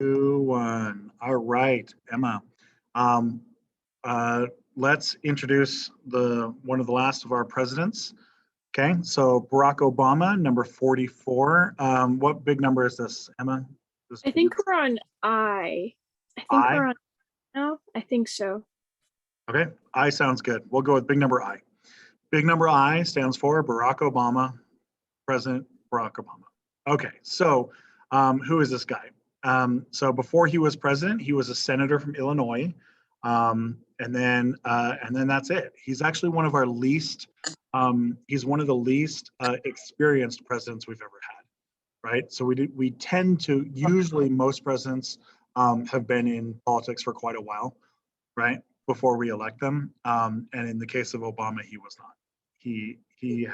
Two, one. All right, Emma. Um, let's introduce the one of the last of our presidents. Okay, so Barack Obama, number 44. What big number is this, Emma? This I big think we're on I. I think I? we're on now. I think so. Okay, I sounds good. We'll go with big number I. Big number I stands for Barack Obama, President Barack Obama. Okay, so who is this guy? So before he was president, he was a senator from Illinois, and then that's it. He's actually one of our least. He's one of the least experienced presidents we've ever had, right? So we tend to usually most presidents have been in politics for quite a while, right? Before we elect them, and in the case of Obama, he was not. He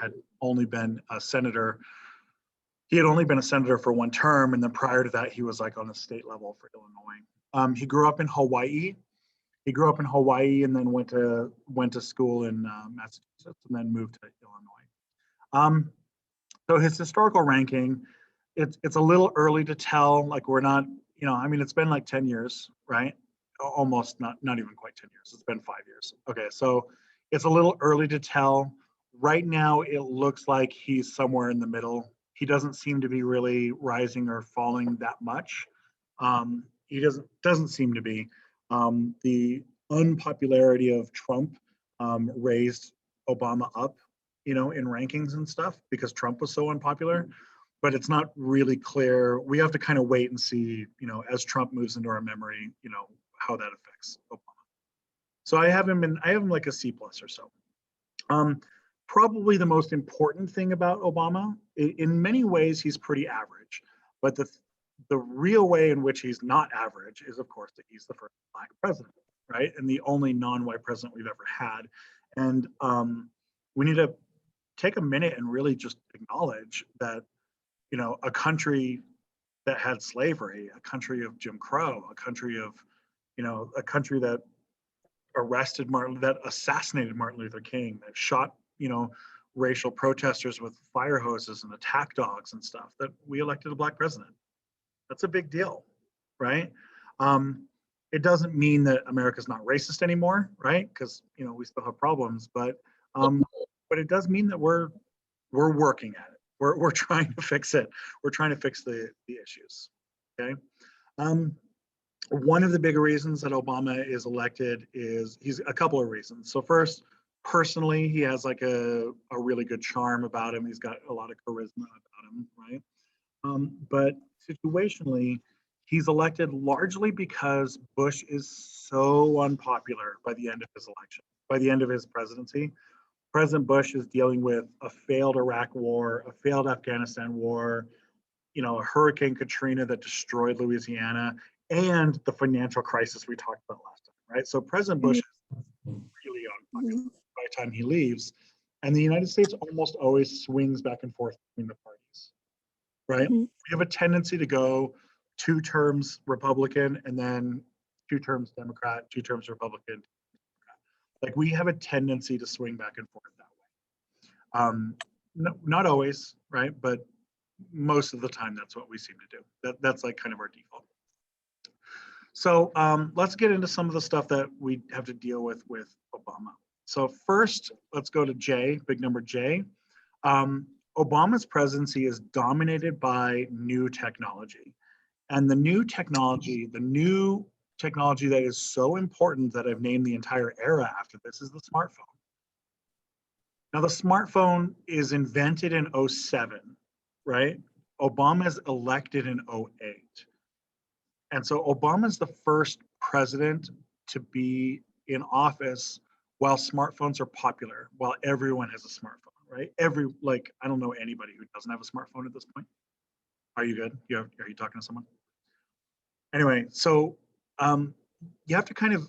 had only been a senator he had only been a senator for one term, and then prior to that, he was like on the state level for Illinois. He grew up in Hawaii. He grew up in Hawaii and then went to school in Massachusetts and then moved to Illinois. Um, so his historical ranking, it's a little early to tell. Like we're not, I mean, it's been like 10 years, right? Almost not even quite 10 years. It's been 5 years. Okay, so it's a little early to tell. Right now, it looks like he's somewhere in the middle. He doesn't seem to be really rising or falling that much. He doesn't seem to be. The unpopularity of Trump raised Obama up, in rankings and stuff because Trump was so unpopular. But it's not really clear. We have to kind of wait and see, as Trump moves into our memory, how that affects Obama. So I have him like a C plus or so. Probably the most important thing about Obama, in many ways, he's pretty average. But the real way in which he's not average is, of course, that he's the first Black president, right? And the only non-white president we've ever had. And we need to take a minute and really just acknowledge that, a country that had slavery, a country of Jim Crow, a country that that assassinated Martin Luther King, that shot, racial protesters with fire hoses and attack dogs and stuff, that we elected a Black president. That's a big deal, right? It doesn't mean that America's not racist anymore, right? Because we still have problems, but it does mean that we're working at it. We're trying to fix it. We're trying to fix the issues. Okay. One of the bigger reasons that Obama is elected is he's a couple of reasons. So first, personally, he has like a really good charm about him. He's got a lot of charisma about him, right? But situationally, he's elected largely because Bush is so unpopular by the end of his election, by the end of his presidency. President Bush is dealing with a failed Iraq war, a failed Afghanistan war, a Hurricane Katrina that destroyed Louisiana, and the financial crisis we talked about last time, right? So President Bush is really unpopular by the time he leaves, and the United States almost always swings back and forth between the parties, right? We have a tendency to go 2 terms Republican and then 2 terms Democrat, 2 terms Republican. Like we have a tendency to swing back and forth that way. No, not always, right? But most of the time, that's what we seem to do. That's like kind of our default. So let's get into some of the stuff that we have to deal with Obama. So first, let's go to J, big number J. Obama's presidency is dominated by new technology. And the new technology that is so important that I've named the entire era after this is the smartphone. Now, the smartphone is invented in 07, right? Obama is elected in 08. And so Obama's the first president to be in office while smartphones are popular, while everyone has a smartphone, right? I don't know anybody who doesn't have a smartphone at this point. Are you good? Are you talking to someone? Anyway, so you have to kind of,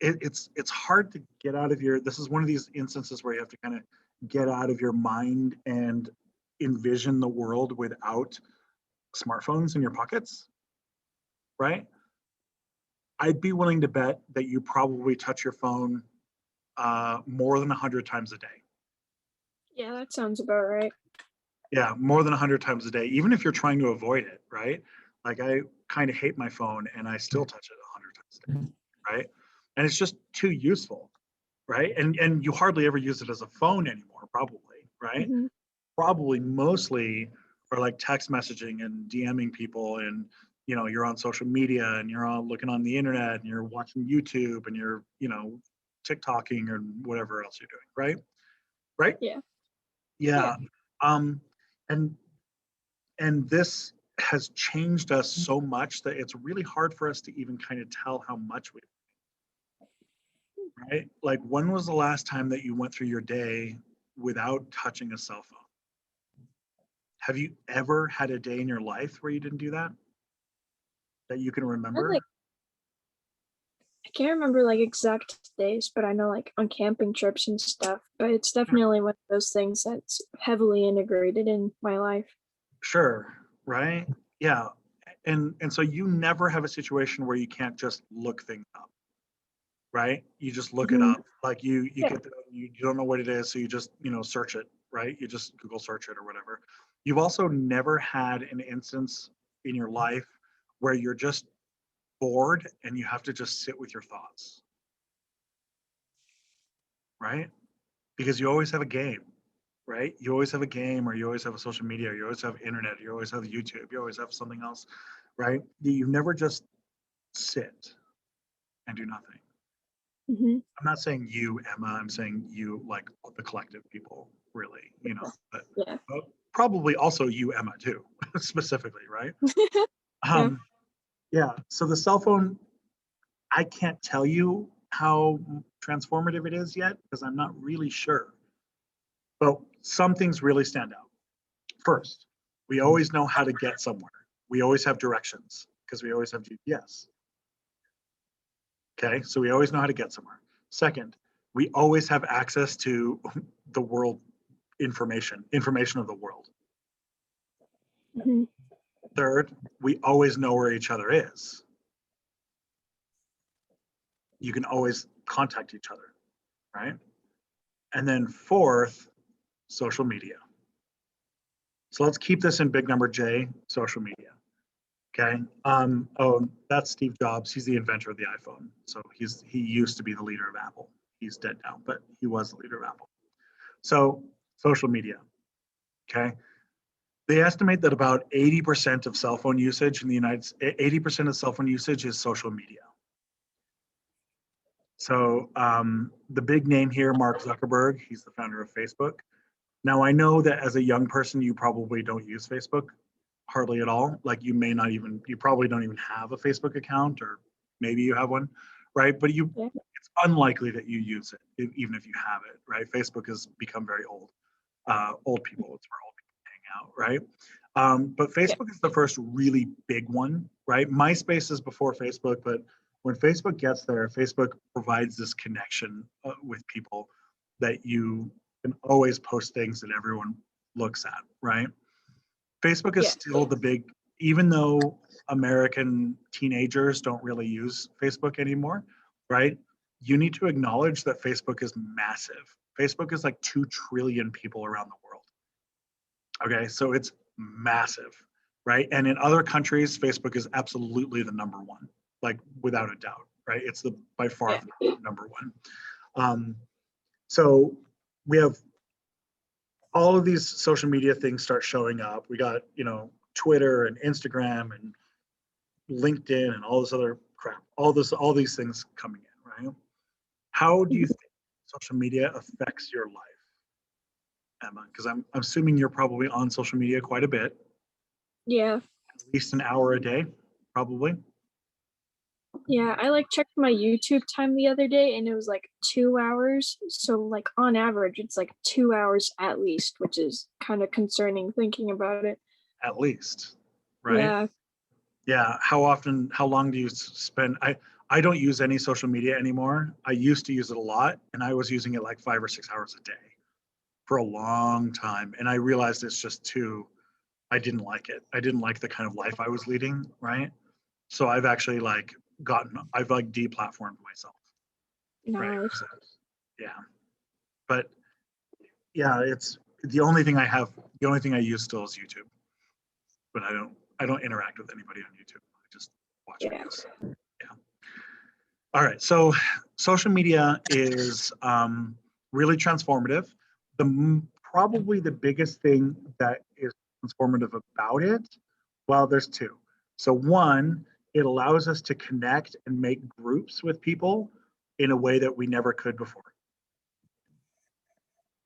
it's hard to get out of this is one of these instances where you have to kind of get out of your mind and envision the world without smartphones in your pockets, right? I'd be willing to bet that you probably touch your phone more than 100 times a day. Yeah, that sounds about right. Yeah, more than 100 times a day, even if you're trying to avoid it, right? Like kind of hate my phone and I still touch it 100 times a day, right? And it's just too useful, right? And you hardly ever use it as a phone anymore, probably, right? Mhm. Probably mostly for like text messaging and DMing people, and you're on social media and you're on looking on the internet and you're watching YouTube and you're TikToking or whatever else you're doing, right? Right? Yeah. Yeah. Yeah. Um, and this has changed us so much that it's really hard for us to even kind of tell how much we, right? Like, when was the last time that you went through your day without touching a cell phone? Have you ever had a day in your life where you didn't do that, that you can I remember? like I can't remember like exact days, but I know like on camping trips and stuff. But it's Yeah, definitely one of those things that's heavily integrated in my life. sure, right? Yeah. And so you never have a situation where you can't just look things up, right? You just look it Mhm. up. Like you Yeah. get you don't know what it is, so you just, search it, right? You just Google search it or whatever. You've also never had an instance in your life where you're just bored and you have to just sit with your thoughts, right? Because you always have a game, right? You always have a game, or you always have a social media, or you always have internet, you always have YouTube, you always have something else, right? You never just sit and do nothing. Mhm. I'm not saying you, Emma. I'm saying you, like the collective people, really, but Yeah. probably also you, Emma, too, specifically, right? Yeah. Um, yeah. So the cell phone, I can't tell you how transformative it is yet because I'm not really sure. But some things really stand out. First, we always know how to get somewhere. We always have directions because we always have GPS. Okay, so we always know how to get somewhere. Second, we always have access to the world information of the world. Mhm. Third, we always know where each other is. You can always contact each other, right? And then fourth, social media. So let's keep this in big number J, social media. Okay. Oh, that's Steve Jobs. He's the inventor of the iPhone. So he used to be the leader of Apple. He's dead now, but he was the leader of Apple. So social media. Okay. They estimate that about 80% of cell phone usage in the United States, 80% of cell phone usage is social media. So the big name here, Mark Zuckerberg, he's the founder of Facebook. Now, I know that as a young person, you probably don't use Facebook hardly at all. Like, you probably don't even have a Facebook account, or maybe you have one, right? But Yeah. it's unlikely that you use it, even if you have it, right? Facebook has become very old. Old people, it's where old people hang out, right? But Yeah. Facebook is the first really big one, right? MySpace is before Facebook, but when Facebook gets there, Facebook provides this connection with people that you can always post things that everyone looks at, right? Facebook is Yeah. still the big, even though American teenagers don't really use Facebook anymore, right? You need to acknowledge that Facebook is massive. Facebook is like 2 trillion people around the world. Okay, so it's massive, right? And in other countries, Facebook is absolutely the number one, like without a doubt, right? It's the by far Yeah. the number one. Um, so we have all of these social media things start showing up. We got, Twitter and Instagram and LinkedIn and all this other crap, all these things coming in, right? How do you Mhm. think social media affects your life, Emma? Because I'm assuming you're probably on social media quite a bit, Yeah. at least an hour a day, probably. Yeah. I like checked my YouTube time the other day and it was like 2 hours. So like on average, it's like 2 hours at least, which is kind of concerning thinking about it. At least, right? Yeah. Yeah. How long do you spend? I don't use any social media anymore. I used to use it a lot, and I was using it like 5 or 6 hours a day for a long time. And I realized it's just too, I didn't like it. I didn't like the kind of life I was leading, right? So I've actually I've like deplatformed myself, right? Nice. So, yeah. But yeah, it's the only thing I use still is YouTube, but I don't interact with anybody on YouTube. watch Yeah. videos. Yeah. All right. So social media is really transformative. Probably the biggest thing that is transformative about it, well, there's two. So one, it allows us to connect and make groups with people in a way that we never could before.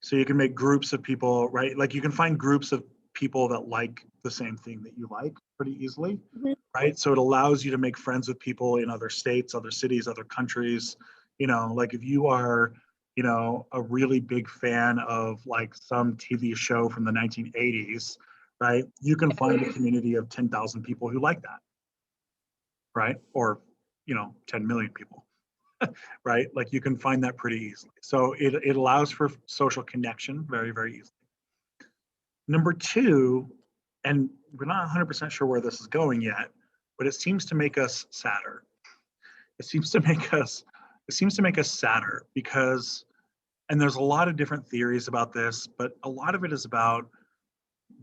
So you can make groups of people, right? Like you can find groups of people that like the same thing that you like pretty easily, Mhm. right? So it allows you to make friends with people in other states, other cities, other countries. You know, like if you are, you know, a really big fan of like some TV show from the 1980s, right? You can find a community of 10,000 people who like that, right? Or, you know, 10 million people, right? Like you can find that pretty easily. So it allows for social connection very, very easily. Number two, and we're not 100% sure where this is going yet, but it seems to make us sadder. It seems to make us sadder because, and there's a lot of different theories about this, but a lot of it is about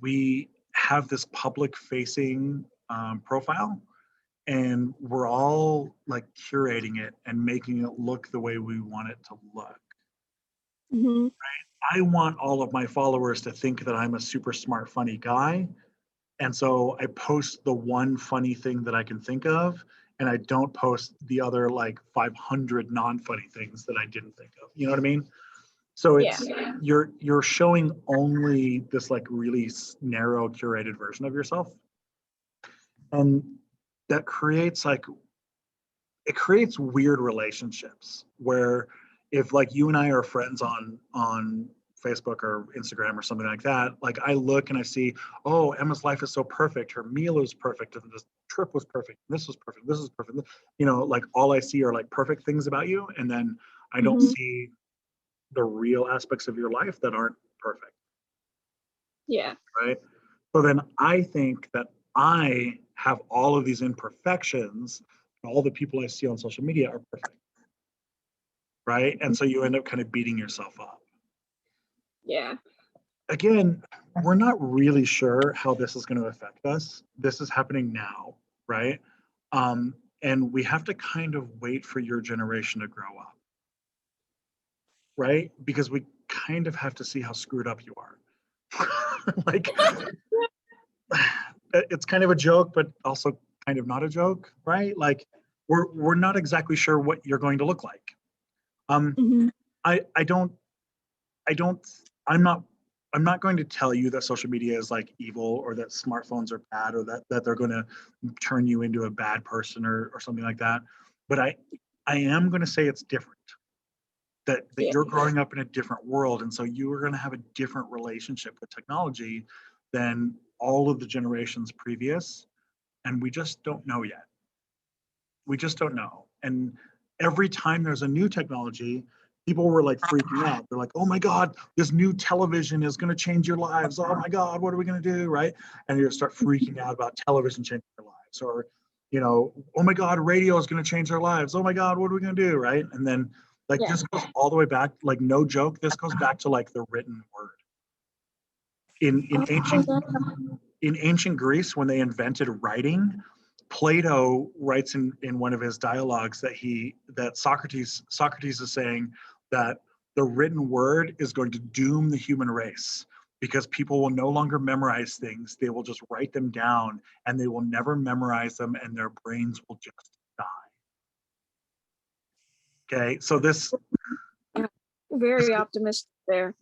we have this public facing profile and we're all like curating it and making it look the way we want it to look. Hmm. I want all of my followers to think that I'm a super smart, funny guy. And so I post the one funny thing that I can think of, and I don't post the other like 500 non-funny things that I didn't think of. You know what I mean? So Yeah. it's you're showing only this like really narrow curated version of yourself. And that creates like it creates weird relationships where if like you and I are friends on Facebook or Instagram or something like that, like I look and I see, oh, Emma's life is so perfect. Her meal is perfect. And this trip was perfect. This was perfect. This is perfect. You know, like all I see are like perfect things about you. And then I don't Hmm. see the real aspects of your life that aren't perfect. Yeah. Right. So then I think that I have all of these imperfections. All the people I see on social media are perfect. Right. And so you end up kind of beating yourself up. Yeah. Again, we're not really sure how this is going to affect us. This is happening now, right? And we have to kind of wait for your generation to grow up, right? Because we kind of have to see how screwed up you are. Like, it's kind of a joke, but also kind of not a joke, right? Like, we're not exactly sure what you're going to look like. Um, Hmm. I don't I don't I'm not I'm not going to tell you that social media is like evil or that smartphones are bad or that they're going to turn you into a bad person or something like that. But I am going to say it's different. That Yeah. you're growing up in a different world and so you are going to have a different relationship with technology than all of the generations previous and we just don't know yet. We just don't know. And every time there's a new technology, people were like freaking out. They're like, oh my God, this new television is going to change your lives. Oh my God, what are we going to do? Right. And you start freaking out about television changing your lives. Or, you know, oh my God, radio is going to change our lives. Oh my God, what are we going to do? Right. And then, like, Yeah. this goes all the way back, like, no joke, this goes back to like the written word. In, in Oh, ancient yeah. in ancient Greece, when they invented writing, Plato writes in one of his dialogues that Socrates is saying that the written word is going to doom the human race because people will no longer memorize things. They will just write them down and they will never memorize them and their brains will just die. Okay, so this Very optimistic there.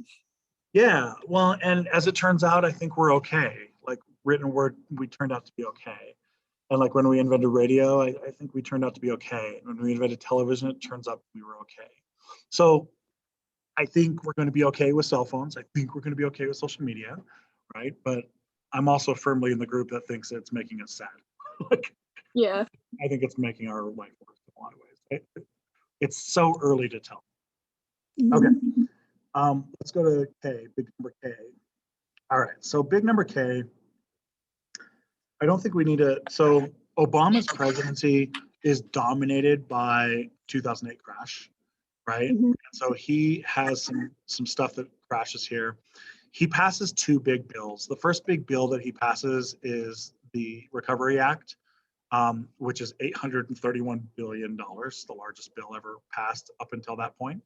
yeah, well, and as it turns out, I think we're okay. Like written word, we turned out to be okay. And like when we invented radio, I think we turned out to be okay. When we invented television, it turns out we were okay. So I think we're going to be okay with cell phones. I think we're going to be okay with social media, right? But I'm also firmly in the group that thinks it's making us sad. Like, Yeah. I think it's making our life worse in a lot of ways. It's so early to tell. Okay. Hmm. Let's go to K, big number K. All right. So big number K, I don't think we need to. So Obama's presidency is dominated by 2008 crash, right? Hmm. And so he has some stuff that crashes here. He passes two big bills. The first big bill that he passes is the Recovery Act, which is $831 billion, the largest bill ever passed up until that point.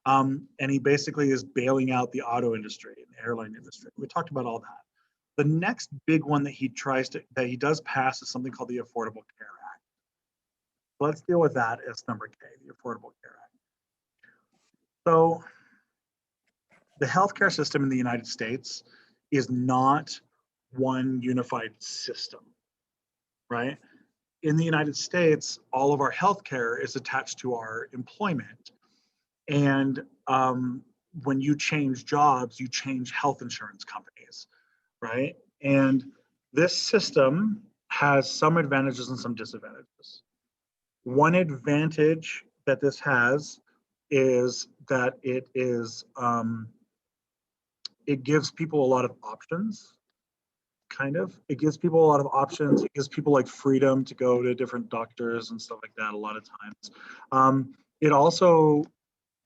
And he basically is bailing out the auto industry and the airline industry. We talked about all that. The next big one that he does pass is something called the Affordable Care Act. Let's deal with that as number K, the Affordable Care Act. So the healthcare system in the United States is not one unified system, right? In the United States, all of our healthcare is attached to our employment. And when you change jobs, you change health insurance companies, right? And this system has some advantages and some disadvantages. One advantage that this has is that it gives people a lot of options. It gives people a lot of options. It gives people like freedom to go to different doctors and stuff like that a lot of times. It also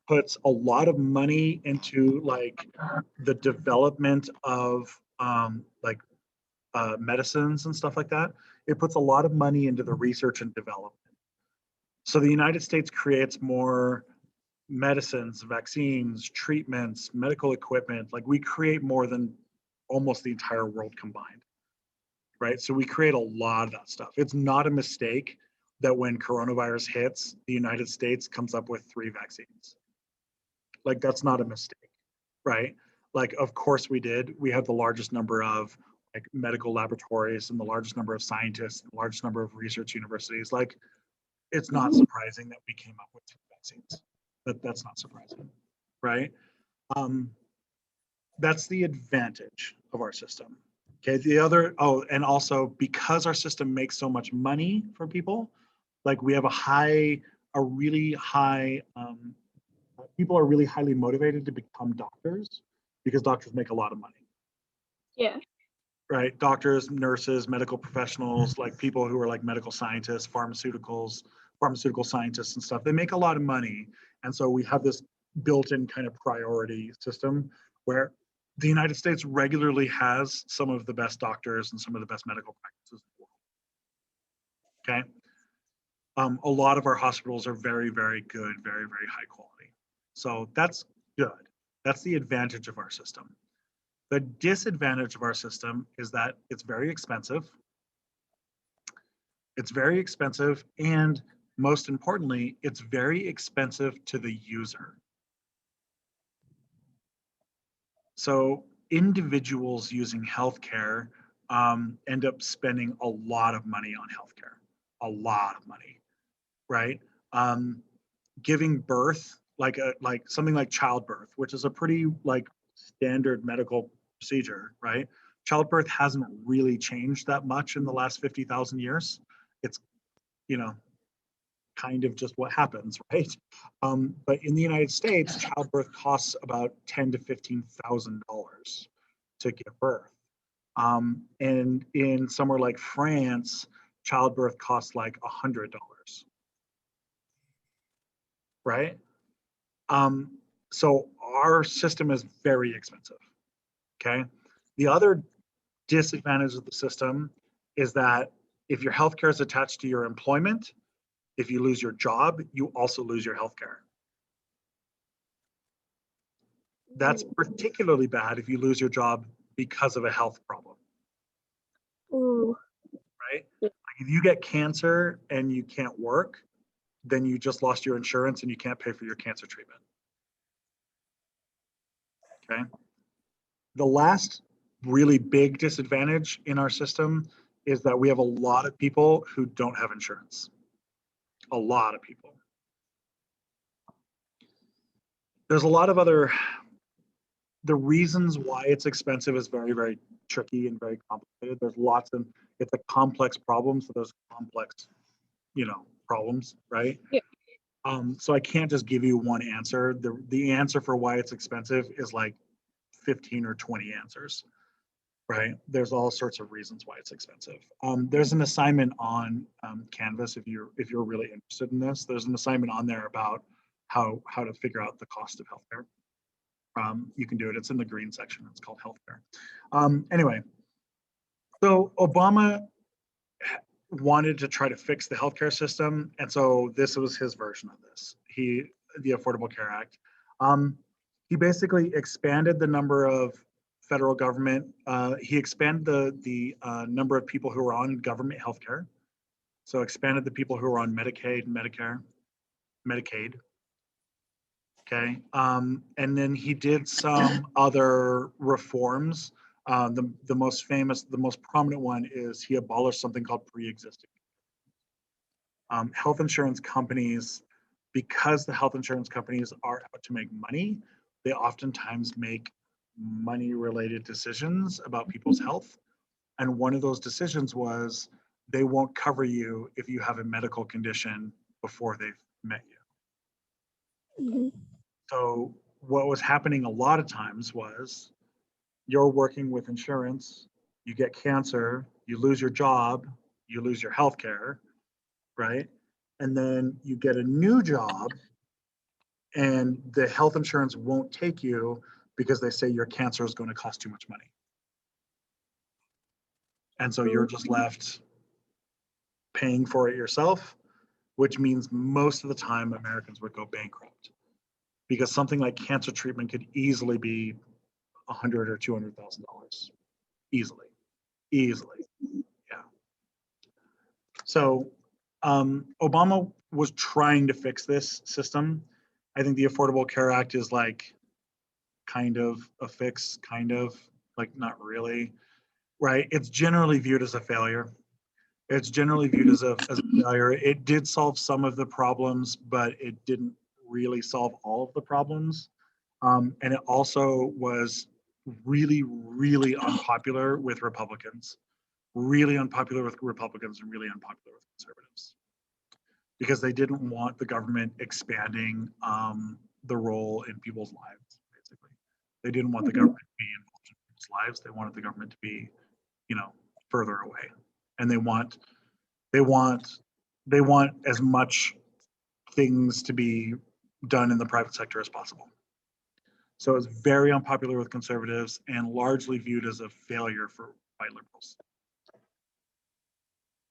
puts a lot of money into like the development of medicines and stuff like that. It puts a lot of money into the research and development. So the United States creates more medicines, vaccines, treatments, medical equipment. Like we create more than almost the entire world combined, right? So we create a lot of that stuff. It's not a mistake that when coronavirus hits, the United States comes up with 3 vaccines. Like that's not a mistake, right? Like, of course we did. We have the largest number of like medical laboratories and the largest number of scientists, and the largest number of research universities. Like, it's not surprising that we came up with 3 vaccines. That's not surprising, right? That's the advantage of our system. Okay, the other, and also because our system makes so much money for people, like we have people are really highly motivated to become doctors because doctors make a lot of money. Yeah. Right, doctors, nurses, medical professionals, like people who are like medical scientists, pharmaceutical scientists and stuff, they make a lot of money. And so we have this built-in kind of priority system where the United States regularly has some of the best doctors and some of the best medical practices in the world. Okay. A lot of our hospitals are very, very good, very, very high quality. So that's good. That's the advantage of our system. The disadvantage of our system is that it's very expensive. It's very expensive, and most importantly, it's very expensive to the user. So individuals using healthcare end up spending a lot of money on healthcare, a lot of money, right? Giving birth, like something like childbirth, which is a pretty like standard medical procedure, right? Childbirth hasn't really changed that much in the last 50,000 years. It's, kind of just what happens, right? But in the United States, childbirth costs about $10,000 to $15,000 to give birth. And in somewhere like France, childbirth costs like $100, right? So our system is very expensive, okay? The other disadvantage of the system is that if your healthcare is attached to your employment, if you lose your job, you also lose your healthcare. That's particularly bad if you lose your job because of a health problem. Ooh. Right? Like if you get cancer and you can't work, then you just lost your insurance and you can't pay for your cancer treatment. Okay. The last really big disadvantage in our system is that we have a lot of people who don't have insurance. A lot of people. There's a lot of the reasons why it's expensive is very, very tricky and very complicated. There's lots of, it's a complex problem. So there's complex, problems, right? Yeah. So I can't just give you one answer. The answer for why it's expensive is like 15 or 20 answers, right? There's all sorts of reasons why it's expensive. There's an assignment on Canvas if you're really interested in this. There's an assignment on there about how to figure out the cost of healthcare. You can do it. It's in the green section. It's called healthcare. Anyway, so Obama wanted to try to fix the healthcare system, and so this was his version of this. The Affordable Care Act. He basically expanded the number of federal government. He expanded the number of people who were on government healthcare. So expanded the people who were on Medicaid, Medicare, Medicaid. Okay, and then he did some other reforms. The most famous, the most prominent one is he abolished something called pre-existing. Health insurance companies, because the health insurance companies are out to make money, they oftentimes make money-related decisions about people's health. And one of those decisions was they won't cover you if you have a medical condition before they've met you. Mm-hmm. So what was happening a lot of times was you're working with insurance, you get cancer, you lose your job, you lose your health care, right? And then you get a new job and the health insurance won't take you because they say your cancer is going to cost too much money. And so you're just left paying for it yourself, which means most of the time Americans would go bankrupt because something like cancer treatment could easily be $100,000 or $200,000 easily. Yeah. So Obama was trying to fix this system. I think the Affordable Care Act is like kind of a fix, kind of like not really, right? It's generally viewed as a failure. It's generally viewed as a failure. It did solve some of the problems, but it didn't really solve all of the problems. And it also was really, really unpopular with Republicans, really unpopular with Republicans and really unpopular with conservatives because they didn't want the government expanding the role in people's lives, basically. They didn't want the government to be involved in people's lives. They wanted the government to be, further away. And they want as much things to be done in the private sector as possible. So it's very unpopular with conservatives and largely viewed as a failure for white liberals.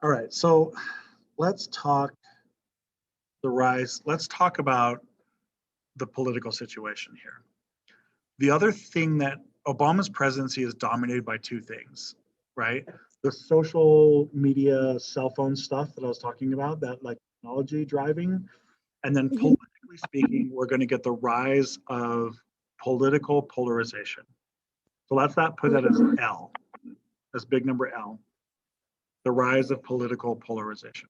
All right, so let's talk let's talk about the political situation here. The other thing that Obama's presidency is dominated by two things, right? The social media, cell phone stuff that I was talking about, that like technology driving, and then politically speaking, we're going to get the rise of political polarization. So let's not put that as L, as big number L. The rise of political polarization.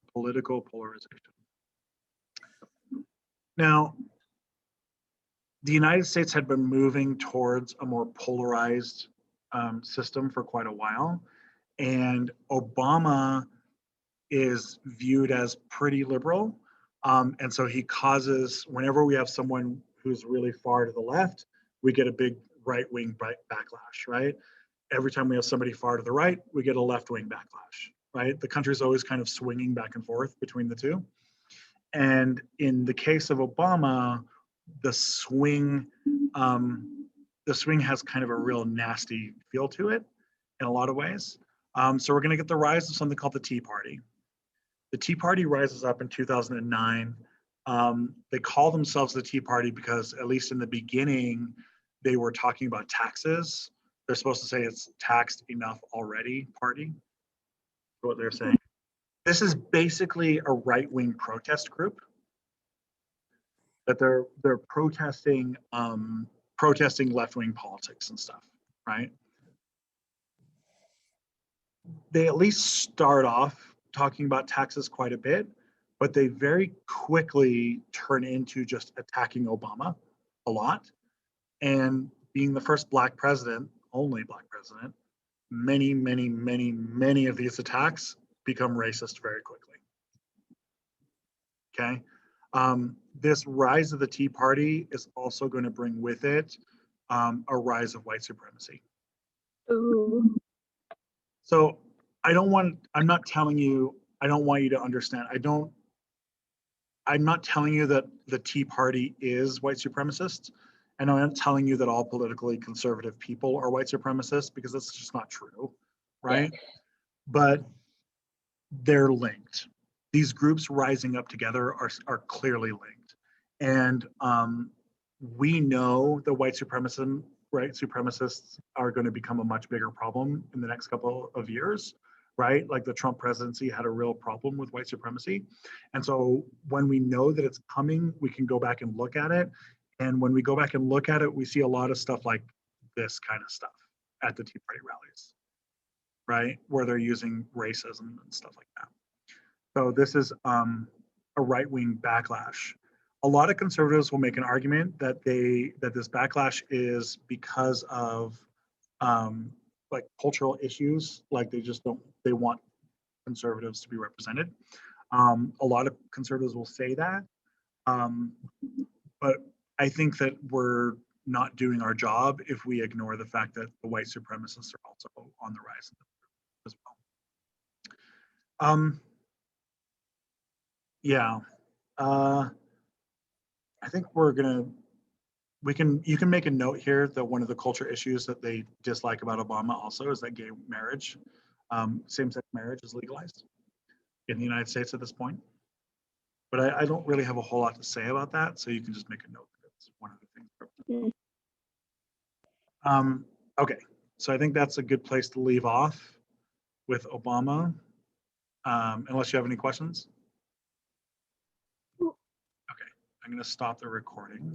Now, the United States had been moving towards a more polarized system for quite a while, and Obama is viewed as pretty liberal. And so he causes, whenever we have someone who's really far to the left, we get a big right-wing backlash, right? Every time we have somebody far to the right, we get a left-wing backlash, right? The country's always kind of swinging back and forth between the two. And in the case of Obama, the swing has kind of a real nasty feel to it in a lot of ways. So we're going to get the rise of something called the Tea Party. The Tea Party rises up in 2009. They call themselves the Tea Party because, at least in the beginning, they were talking about taxes. They're supposed to say it's taxed enough already party, what they're saying. This is basically a right-wing protest group that they're protesting left-wing politics and stuff, right? They at least start off talking about taxes quite a bit, but they very quickly turn into just attacking Obama a lot. And being the first Black president, only Black president, many of these attacks become racist very quickly. Okay. This rise of the Tea Party is also going to bring with it a rise of white supremacy. Ooh. So I'm not telling you, I don't want you to understand. I'm not telling you that the Tea Party is white supremacist. And I'm not telling you that all politically conservative people are white supremacists, because that's just not true, right? But they're linked. These groups rising up together are clearly linked. And we know the white supremacists are going to become a much bigger problem in the next couple of years, right? Like the Trump presidency had a real problem with white supremacy. And so when we know that it's coming, we can go back and look at it. And when we go back and look at it, we see a lot of stuff like this kind of stuff at the Tea Party rallies, right? Where they're using racism and stuff like that. So this is a right-wing backlash. A lot of conservatives will make an argument that this backlash is because of like cultural issues, like they want conservatives to be represented. A lot of conservatives will say that, but I think that we're not doing our job if we ignore the fact that the white supremacists are also on the rise as well. Yeah, I think you can make a note here that one of the culture issues that they dislike about Obama also is that gay marriage, same-sex marriage is legalized in the United States at this point. But I don't really have a whole lot to say about that, so you can just make a note that it's one of the things. Okay, so I think that's a good place to leave off with Obama, unless you have any questions. Okay, I'm going to stop the recording.